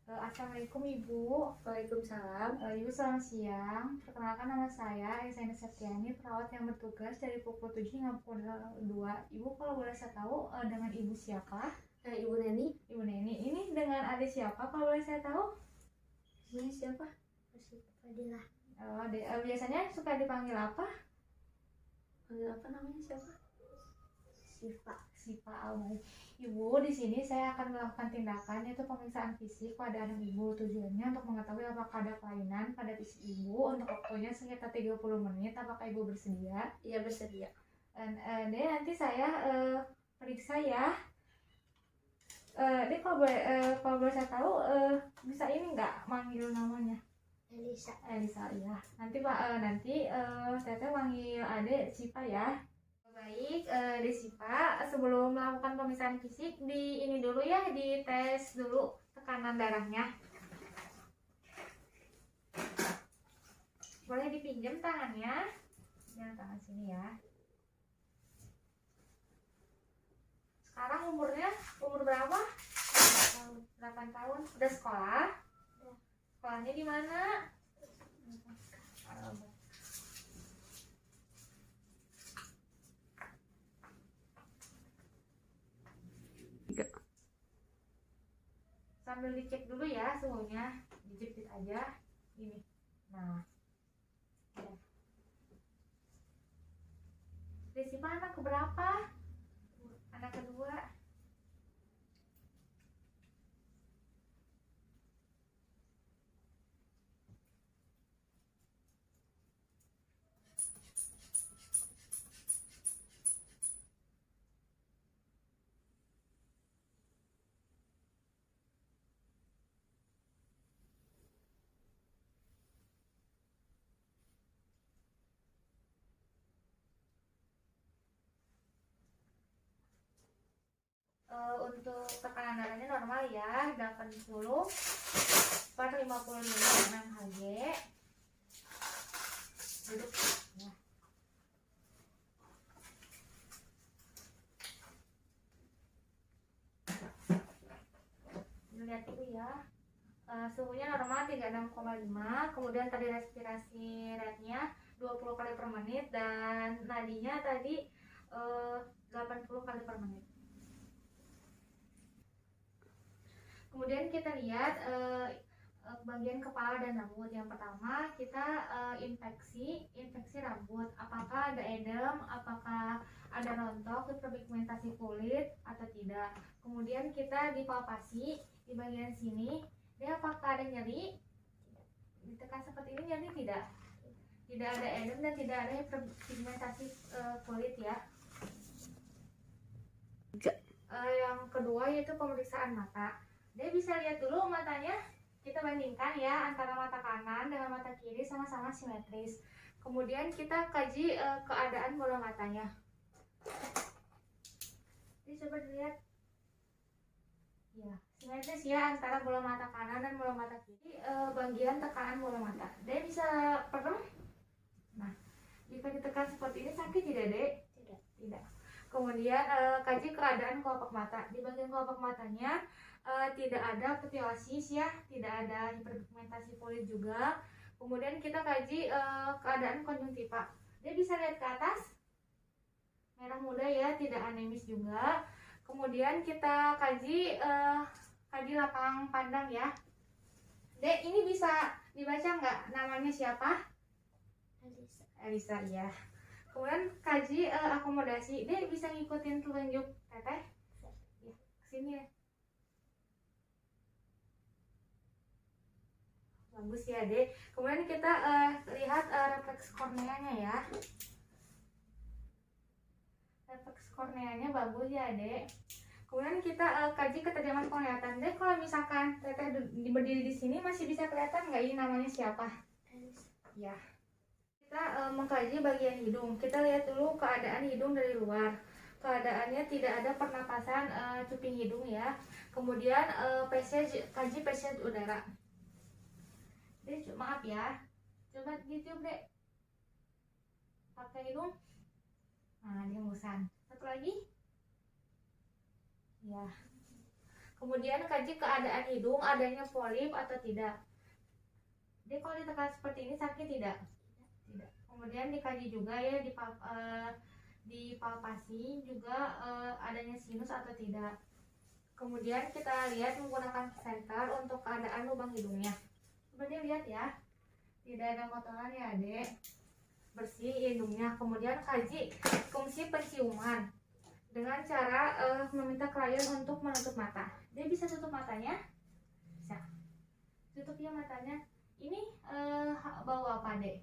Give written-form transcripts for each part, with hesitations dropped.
Assalamualaikum Ibu. Waalaikumsalam. Ibu selamat siang. Perkenalkan nama saya Aisyah Septiani, perawat yang bertugas dari pukul 7 hingga pukul 2. Ibu kalau boleh saya tahu dengan Ibu siapa? Ibu Neni. Ibu Neni. Ini dengan adik siapa kalau boleh saya tahu? Ini siapa? Fadilah. Biasanya suka dipanggil apa? Panggil apa namanya siapa? Siva. Siva Almay. Ibu, di sini saya akan melakukan tindakan yaitu pemeriksaan fisik pada anak Ibu. Tujuannya untuk mengetahui apakah ada kelainan pada fisik Ibu. Untuk waktunya sekitar 30 menit. Apakah Ibu bersedia? Iya, bersedia. Deh nanti saya periksa ya. Deh kalau boleh saya tahu bisa ini nggak manggil namanya? Elisa. Elisa ya. Nanti saya manggil Ade Siva ya. Baik, Desipa, sebelum melakukan pemeriksaan fisik di ini dulu ya, dites dulu tekanan darahnya. Boleh dipinjam tangannya, jangan tangan sini ya. Sekarang umur berapa? 8 tahun. Udah sekolah? Sekolahnya di mana? Sambil dicek dulu ya suhunya, dijepit aja ini. Nah, ya. Desipa anak keberapa? Anak kedua. Untuk tekanan darahnya normal ya, 80 per 55 mmHg. Duduk ya. Lihat dulu ya. Suhunya normal 36,5. Kemudian tadi respirasi rate-nya 20 kali per menit dan nadinya tadi 80 kali per menit. Kemudian kita lihat bagian kepala dan rambut. Yang pertama kita infeksi rambut. Apakah ada edem, apakah ada rontok, hiperpigmentasi kulit atau tidak. Kemudian kita dipalpasi di bagian sini. Dia apakah ada nyeri? Ditekan seperti ini nyeri tidak? Tidak ada edem dan tidak ada hiperpigmentasi kulit ya. Yang kedua yaitu pemeriksaan mata. Dia bisa lihat dulu matanya, kita bandingkan ya antara mata kanan dengan mata kiri sama-sama simetris. Kemudian kita kaji keadaan bola matanya. Jadi coba dilihat, ya simetris ya antara bola mata kanan dan bola mata kiri. Bagian tekanan bola mata, dia bisa perem. Nah, jika ditekan seperti ini sakit tidak, Dek? Tidak. Kemudian kaji keadaan kelopak mata. Di bagian kelopak matanya tidak ada ketilasis ya, tidak ada hiperpigmentasi kulit juga. Kemudian kita kaji keadaan konjungtiva. Dia bisa lihat ke atas, merah muda ya, tidak anemis juga. Kemudian kita kaji lapang pandang ya. Dek, ini bisa dibaca nggak namanya siapa? Elisa ya. Kemudian kaji akomodasi. Dia bisa ngikutin telunjuk teteh ya, sini ya. Bagus ya, Dek. Kemudian kita lihat refleks korneanya ya. Refleks korneanya bagus ya, Dek. Kemudian kita kaji ketajaman penglihatan. Dek, kalau misalkan teteh berdiri di sini masih bisa kelihatan nggak ini namanya siapa? Ya. Kita mengkaji bagian hidung. Kita lihat dulu keadaan hidung dari luar. Keadaannya tidak ada pernapasan cuping hidung ya. Kemudian kaji passage udara. Dek, maaf ya, coba ditiup, Dek, pakai hidung. Nah, dia musan. Satu lagi ya. Kemudian kaji keadaan hidung, adanya polip atau tidak. Jadi kalau ditekan seperti ini sakit tidak? Tidak. Kemudian dikaji juga ya dipalpasi juga adanya sinus atau tidak. Kemudian kita lihat menggunakan senter untuk keadaan lubang hidungnya. Coba dia lihat ya, tidak ada kotoran ya adek, bersih hidungnya. Kemudian kaji fungsi penciuman dengan cara meminta klien untuk menutup mata. Dia bisa tutup matanya, bisa tutup ya matanya. Ini bau apa dek?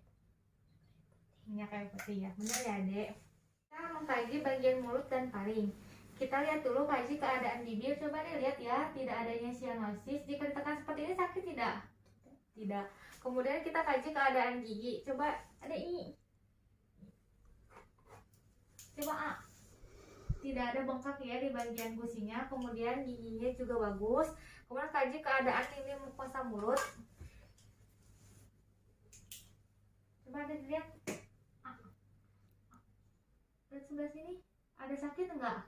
Minyak kayu putih ya, benar ya dek. Kita mengkaji bagian mulut dan paling. Kita lihat dulu kaji keadaan bibir. Coba deh lihat ya, tidak adanya sianosis. Jika ditekan seperti ini sakit tidak? Tidak. Kemudian kita kaji keadaan gigi. Coba ada ini. Coba A. Tidak ada bengkak ya di bagian gusinya. Kemudian giginya juga bagus. Kemudian kaji keadaan lini mukosa mulut. Coba ada dilihat. A. Lihat sebelah sini. Ada sakit enggak?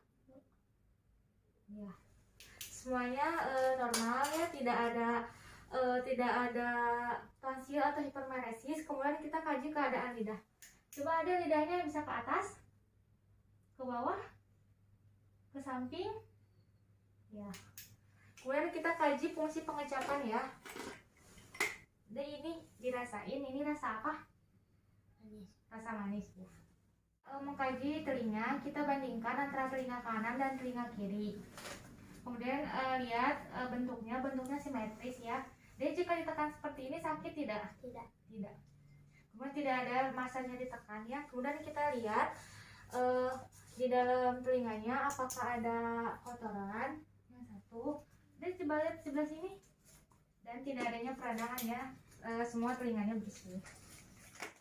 Ya, semuanya normal ya, tidak ada tonsil atau hipermeresis. Kemudian kita kaji keadaan lidah. Coba ada lidahnya bisa ke atas, ke bawah, ke samping, ya. Kemudian kita kaji fungsi pengecapan ya. Dan ini dirasain, ini rasa apa? Manis. Rasa manis ya. Mengkaji telinga, kita bandingkan antara telinga kanan dan telinga kiri. Kemudian lihat bentuknya simetris ya. Dan jika ditekan seperti ini sakit tidak? Tidak. Tidak. Kemudian tidak ada masanya ditekan ya. Kemudian kita lihat di dalam telinganya apakah ada kotoran, yang satu. Dan coba lihat sebelah sini. Dan tidak adanya peradangan ya. Semua telinganya bersih.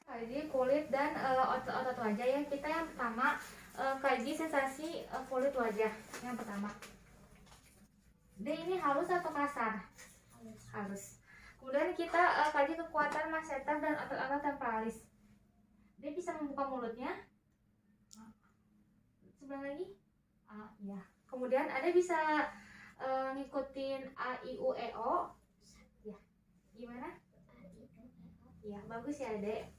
Kaji kulit dan otot wajah ya. Kita yang pertama kaji sensasi kulit wajah yang pertama. D ini halus atau kasar? Halus. Kemudian kita kaji kekuatan masseter dan otot-otot temporalis. Dia bisa membuka mulutnya. Sebelah lagi. Ya. Kemudian ada bisa ngikutin A I U E O. Ya. Gimana? Ya, bagus ya, Dek.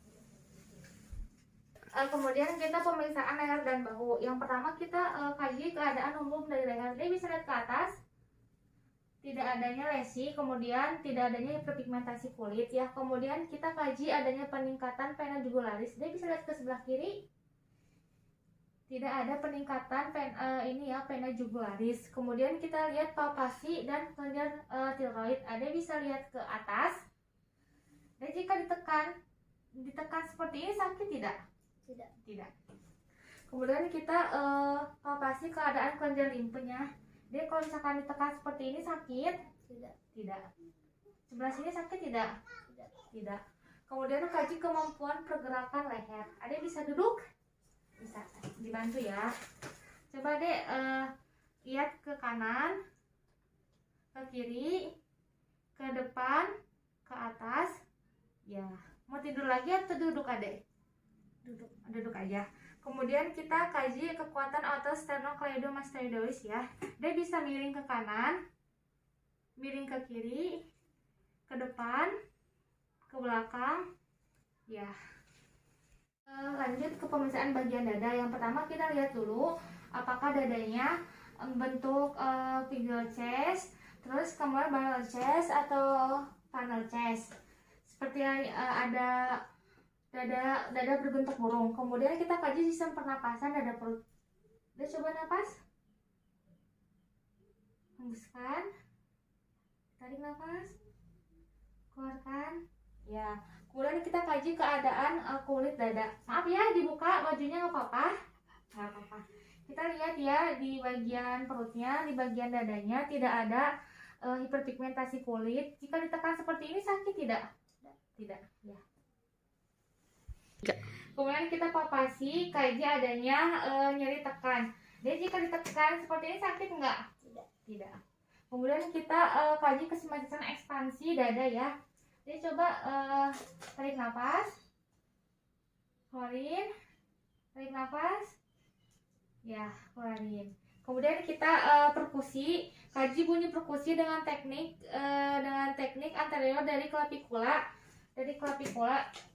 Kemudian kita pemeriksaan leher dan bahu. Yang pertama kita kaji keadaan umum dari leher. Dia bisa lihat ke atas, tidak adanya lesi, kemudian tidak adanya hiperpigmentasi kulit ya. Kemudian kita kaji adanya peningkatan pena jugularis. Dia bisa lihat ke sebelah kiri, tidak ada peningkatan pena jugularis. Kemudian kita lihat palpasi dan kelenjar tiroid. Ada bisa lihat ke atas. Dan jika ditekan seperti ini sakit tidak? Tidak. Kemudian kita palpasi keadaan kelenjar limfenya. Dia kalau misalkan ditekan seperti ini sakit? Tidak. Sebelah sini sakit tidak? Tidak. Kemudian kaji kemampuan pergerakan leher. Ada bisa duduk? Bisa. Dibantu ya. Coba deh lihat ke kanan, ke kiri, ke depan, ke atas. Ya. Mau tidur lagi atau duduk adek? Duduk aja. Kemudian kita kaji kekuatan otot sternocleidomastoidois ya. Dia bisa miring ke kanan, miring ke kiri, ke depan, ke belakang. Ya. Lanjut ke pemeriksaan bagian dada. Yang pertama kita lihat dulu apakah dadanya bentuk pigel chest, terus kemudian barrel chest atau funnel chest. Seperti ada dada berbentuk burung. Kemudian kita kaji sistem pernapasan dada perut. Udah coba napas, hembuskan, tarik napas, keluarkan. Ya. Kemudian kita kaji keadaan kulit dada. Maaf ya, dibuka bajunya nggak apa-apa. Nggak apa-apa. Kita lihat ya di bagian perutnya, di bagian dadanya tidak ada hiperpigmentasi kulit. Jika ditekan seperti ini sakit tidak? Tidak. Ya. Kemudian kita palpasi, kaji adanya nyeri tekan. Jadi jika ditekan seperti ini sakit enggak? Tidak. Kemudian kita kaji kesimetrisan ekspansi dada ya. Jadi coba tarik nafas, keluarin, tarik nafas, ya keluarin. Kemudian kita perkusi, kaji bunyi perkusi dengan teknik anterior dari clavicula.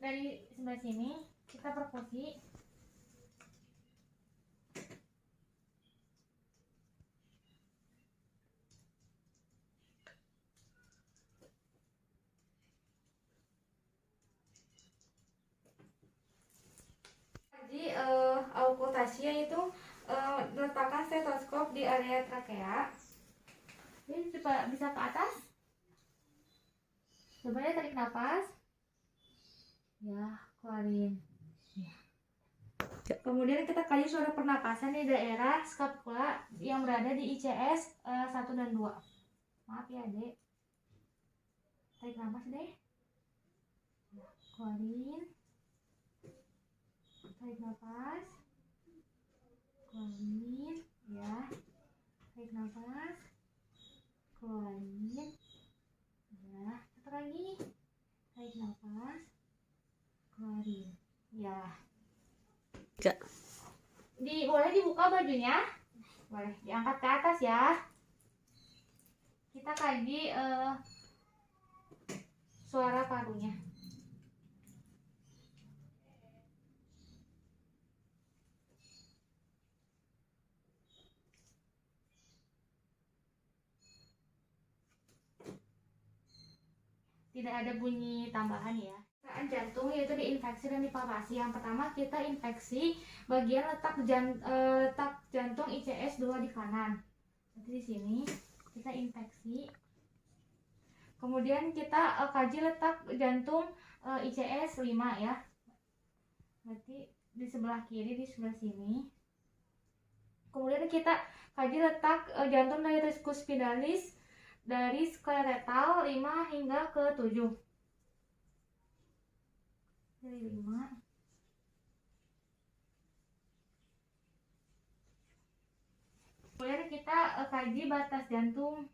Dari sebelah sini kita perkusi. Kaji auskultasi yaitu letakkan stetoskop di area trakea. Jadi bisa ke atas. Coba ya, tarik nafas. Ya, keluarin. Ya. Kemudian kita kaji suara pernapasan di daerah scapula yang berada di ICS 1 dan 2. Maaf ya, Dek. Tarik nafas, Dek. Ya, keluarin. Tarik nafas. Keluarin. Ya. Tarik nafas. Keluarin. Ya, satu lagi. Tarik nafas. Keluarin. Ya. Boleh dibuka bajunya? Boleh diangkat ke atas ya. Kita kaji suara parunya. Tidak ada bunyi tambahan ya. Jantung yaitu diinfeksi dan dipalpasi. Yang pertama kita infeksi bagian letak jantung ICS 2 di kanan. Jadi di sini kita infeksi. Kemudian kita kaji letak jantung ICS 5 ya. Berarti di sebelah kiri, di sebelah sini. Kemudian kita kaji letak jantung dari riscus spinalis dari skeletal 5 hingga ke 7. Dari 5. Kemudian kita kaji batas jantung.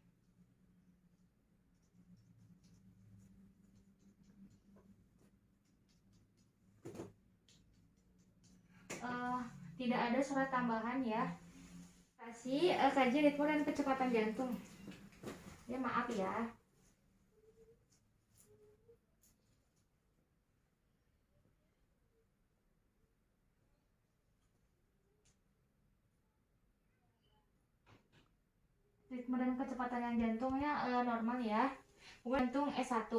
Tidak ada surat tambahan ya. Kasih kaji ritme dan kecepatan jantung. Ya maaf ya. Ritme dan kecepatan jantungnya normal ya. Jantung S1.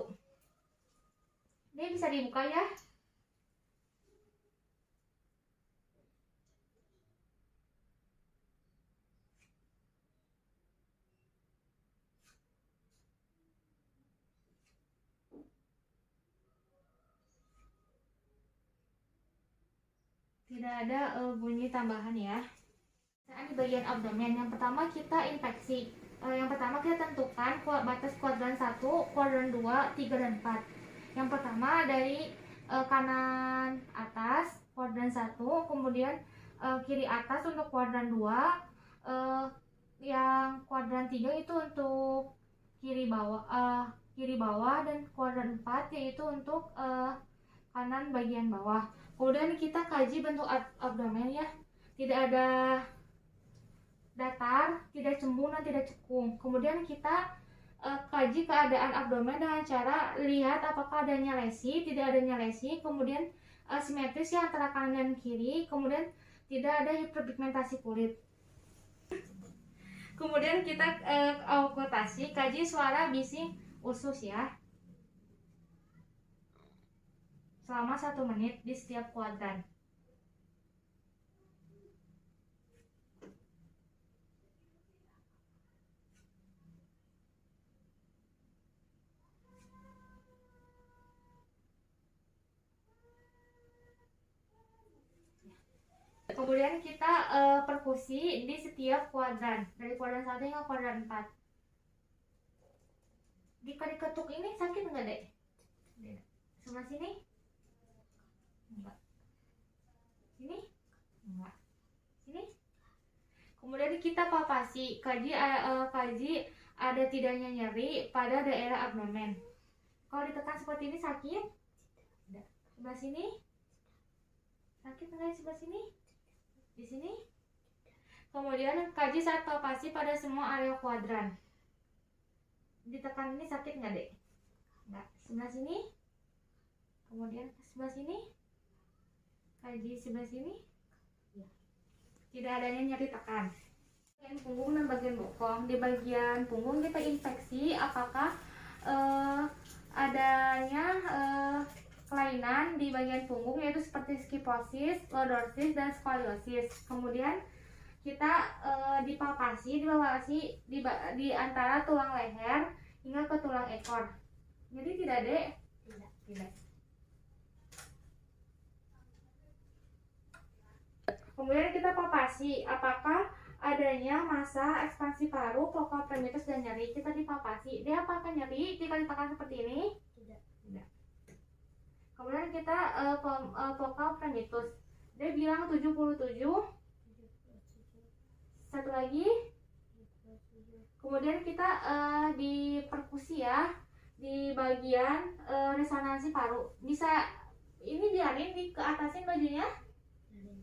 Ini bisa dibuka ya. Tidak ada bunyi tambahan ya. Nah, di bagian abdomen yang pertama kita infeksi. Yang pertama kita tentukan batas kuadran 1, kuadran 2, 3 dan 4. Yang pertama dari kanan atas kuadran 1, kemudian kiri atas untuk kuadran 2, yang kuadran 3 itu untuk kiri bawah dan kuadran 4 yaitu untuk kanan bagian bawah. Kemudian kita kaji bentuk abdomen ya. Tidak ada datar, tidak cembung dan tidak cekung. Kemudian kita kaji keadaan abdomen dengan cara lihat apakah adanya lesi, tidak adanya lesi, kemudian simetris ya antara kanan dan kiri, kemudian tidak ada hiperpigmentasi kulit. Kemudian kita auskultasi, kaji suara bising usus ya. Selama 1 menit di setiap kuadran. Kemudian kita perkusi di setiap kuadran, dari kuadran 1 hingga kuadran 4. Diketuk ini sakit enggak, Dek? Sebelah sini? Enggak. Sini? Enggak. Sini? Kemudian kita palpasi, kaji ada tidaknya nyeri pada daerah abdomen. Kalau ditekan seperti ini sakit? Tidak. Sebelah sini? Sakit enggak sebelah sini? Di sini? Kemudian kaji saat palpasi pada semua area kuadran. Ditekan ini sakit nggak, Dek? Nggak. Sebelah sini. Kemudian sebelah sini. Kaji sebelah sini. Ya. Tidak adanya nyeri tekan. Bagian punggung dan bagian bokong. Di bagian punggung kita inspeksi apakah adanya kelainan di bagian punggung, yaitu seperti skifosis, lordosis, dan skoliosis. Kemudian kita dipalpasi di antara tulang leher hingga ke tulang ekor. Jadi tidak, Dek? Tidak. Kemudian kita palpasi apakah adanya massa ekspansi paru, focal primitus, dan nyeri. Kita dipalpasi. Dia apakah nyeri jika ditekan seperti ini? Tidak. Kemudian kita focal primitus. Dia bilang 77. Satu lagi. Kemudian kita di perkusi ya, di bagian resonansi paru. Bisa ini biarin ke atasin bajunya?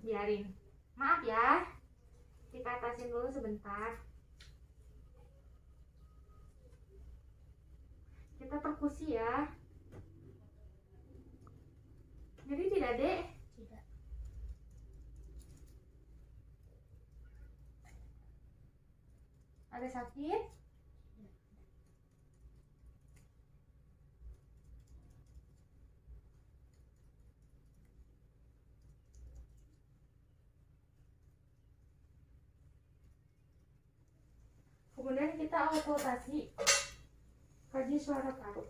Biarin. Maaf ya. Kita atasin dulu sebentar. Kita perkusi ya. Jadi tidak, Dek? Tidak. Ada sakit? Kemudian kita okultasi, kaji suara paru.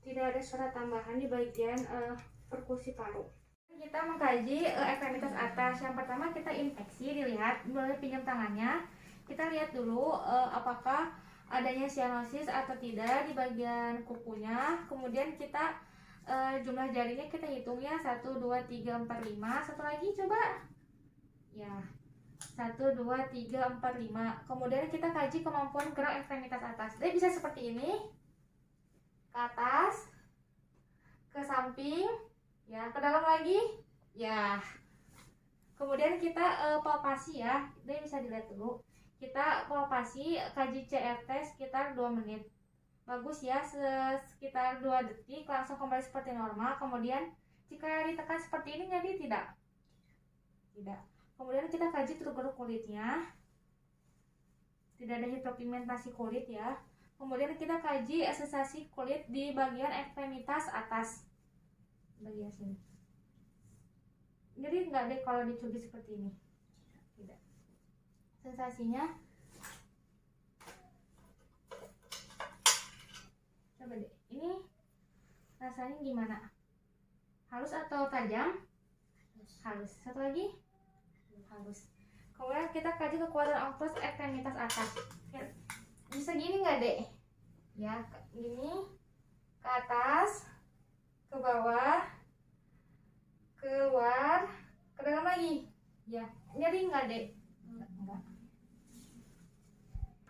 Tidak ada suara tambahan di bagian perkusi paru. Kita mengkaji ekstremitas atas. Yang pertama kita infeksi, dilihat boleh pinjam tangannya. Kita lihat dulu apakah adanya sianosis atau tidak di bagian kukunya. Kemudian kita jumlah jarinya kita hitung ya, 1, 2, 3, 4, 5. Satu lagi coba. Ya. 1, 2, 3, 4, 5. Kemudian kita kaji kemampuan gerak ekstremitas atas. Dia bisa seperti ini. Ke atas, ke samping, ya, ke dalam lagi, ya. Kemudian kita palpasi ya, dia bisa dilihat dulu. Kita palpasi, kaji CRT sekitar 2 menit. Bagus ya, sekitar 2 detik langsung kembali seperti normal. Kemudian jika ditekan seperti ini jadi tidak. Kemudian kita kaji teluk kulitnya. Tidak ada hiperpigmentasi kulit ya. Kemudian kita kaji sensasi kulit di bagian ekstremitas atas, bagian sini. Jadi nggak deh kalau dicubit seperti ini. Tidak. Sensasinya, coba deh. Ini rasanya gimana? Halus atau tajam? Halus. Satu lagi? Halus. Kemudian kita kaji kekuatan ongkos ekstremitas atas. Bisa gini nggak, Dek? Ya, gini, ke atas, ke bawah, keluar, ke dalam lagi. Ya, nyeri nggak, Dek? Enggak.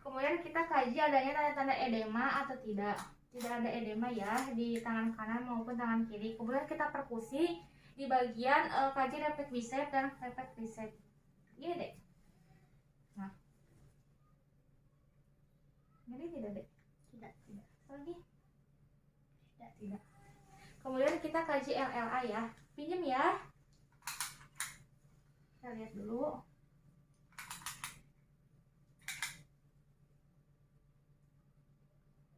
Kemudian kita kaji adanya tanda-tanda edema atau tidak. Tidak ada edema ya di tangan kanan maupun tangan kiri. Kemudian kita perkusi di bagian kaji refleks bicep dan refleks tricep. Gini, Dek. Nah. Jadi tidak, Dek? Tidak. Lagi? Tidak. Kemudian kita kaji LLA ya. Pinjam ya. Kita lihat dulu.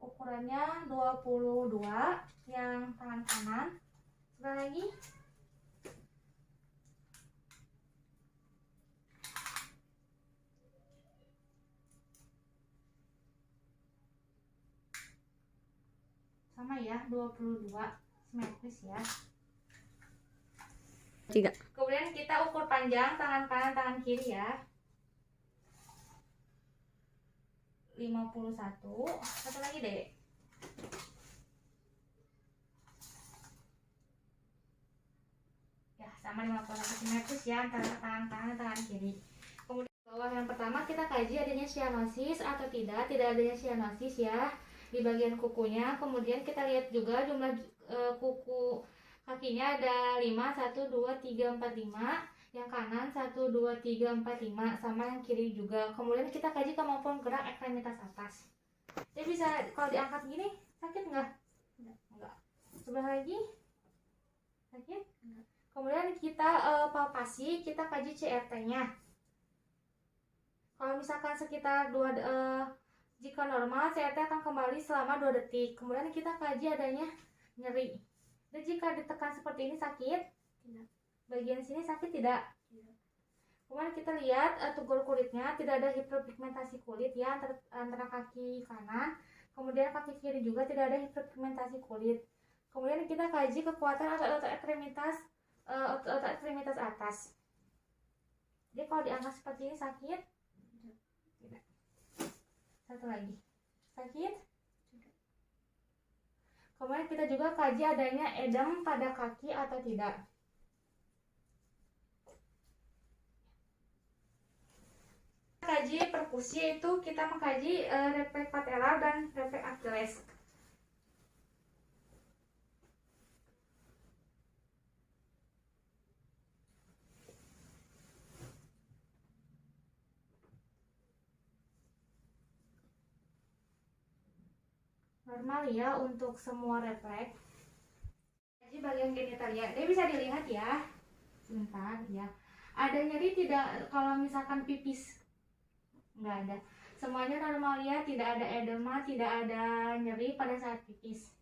Ukurannya 22 yang tangan kanan. Sebelah lagi. Sama ya, 22 simetris ya. 3. Kemudian kita ukur panjang tangan kanan, tangan kiri ya. 51. Satu lagi deh. Ya, sama 51 simetris ya antara tangan kanan dan tangan kiri. Kemudian bawah yang pertama kita kaji adanya sianosis atau tidak adanya sianosis ya di bagian kukunya. Kemudian kita lihat juga jumlah kuku kakinya ada 5, 1, 2, 3, 4, 5. Yang kanan 1, 2, 3, 4, 5. Sama yang kiri juga. Kemudian kita kaji kemampuan gerak ekstremitas atas. Jadi bisa kalau diangkat gini sakit nggak? Enggak. Sebelah lagi sakit? Enggak. Kemudian kita palpasi, kita kaji CRT-nya. Kalau misalkan sekitar jika normal CRT akan kembali selama 2 detik. Kemudian kita kaji adanya nyeri. Dan jika ditekan seperti ini sakit? Tidak. Bagian sini sakit tidak? Tidak. Kemudian kita lihat tugul kulitnya, tidak ada hiperpigmentasi kulit ya antara kaki kanan. Kemudian kaki kiri juga tidak ada hiperpigmentasi kulit. Kemudian kita kaji kekuatan otot ekstremitas atas. Jadi kalau diangkat seperti ini sakit? Tidak. Satu lagi. Sakit? Tidak. Kemudian kita juga kaji adanya edem pada kaki atau tidak. Kaji perkusi itu kita mengkaji refleks patellar dan refleks Achilles. Normal ya untuk semua refleks. Kaji bagian genitalia, ini bisa dilihat ya. Sebentar ya. Ada nyeri tidak kalau misalkan pipis? Nggak ada. Semuanya normal ya, tidak ada edema, tidak ada nyeri pada saat pipis.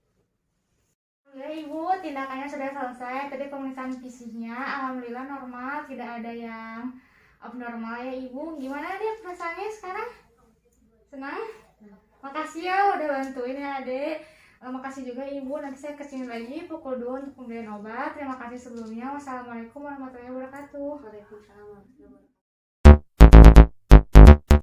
Ya Ibu, tindakannya sudah selesai. Tadi pemeriksaan fisiknya alhamdulillah normal, tidak ada yang abnormal ya Ibu. Gimana dia perasaannya sekarang? Senang? Makasih ya udah bantuin ya Adek. Makasih juga Ibu, nanti saya kesini lagi pukul 2 untuk pembelian obat. Terima kasih sebelumnya. Wassalamualaikum warahmatullahi wabarakatuh. Waalaikumsalam warahmatullahi wabarakatuh.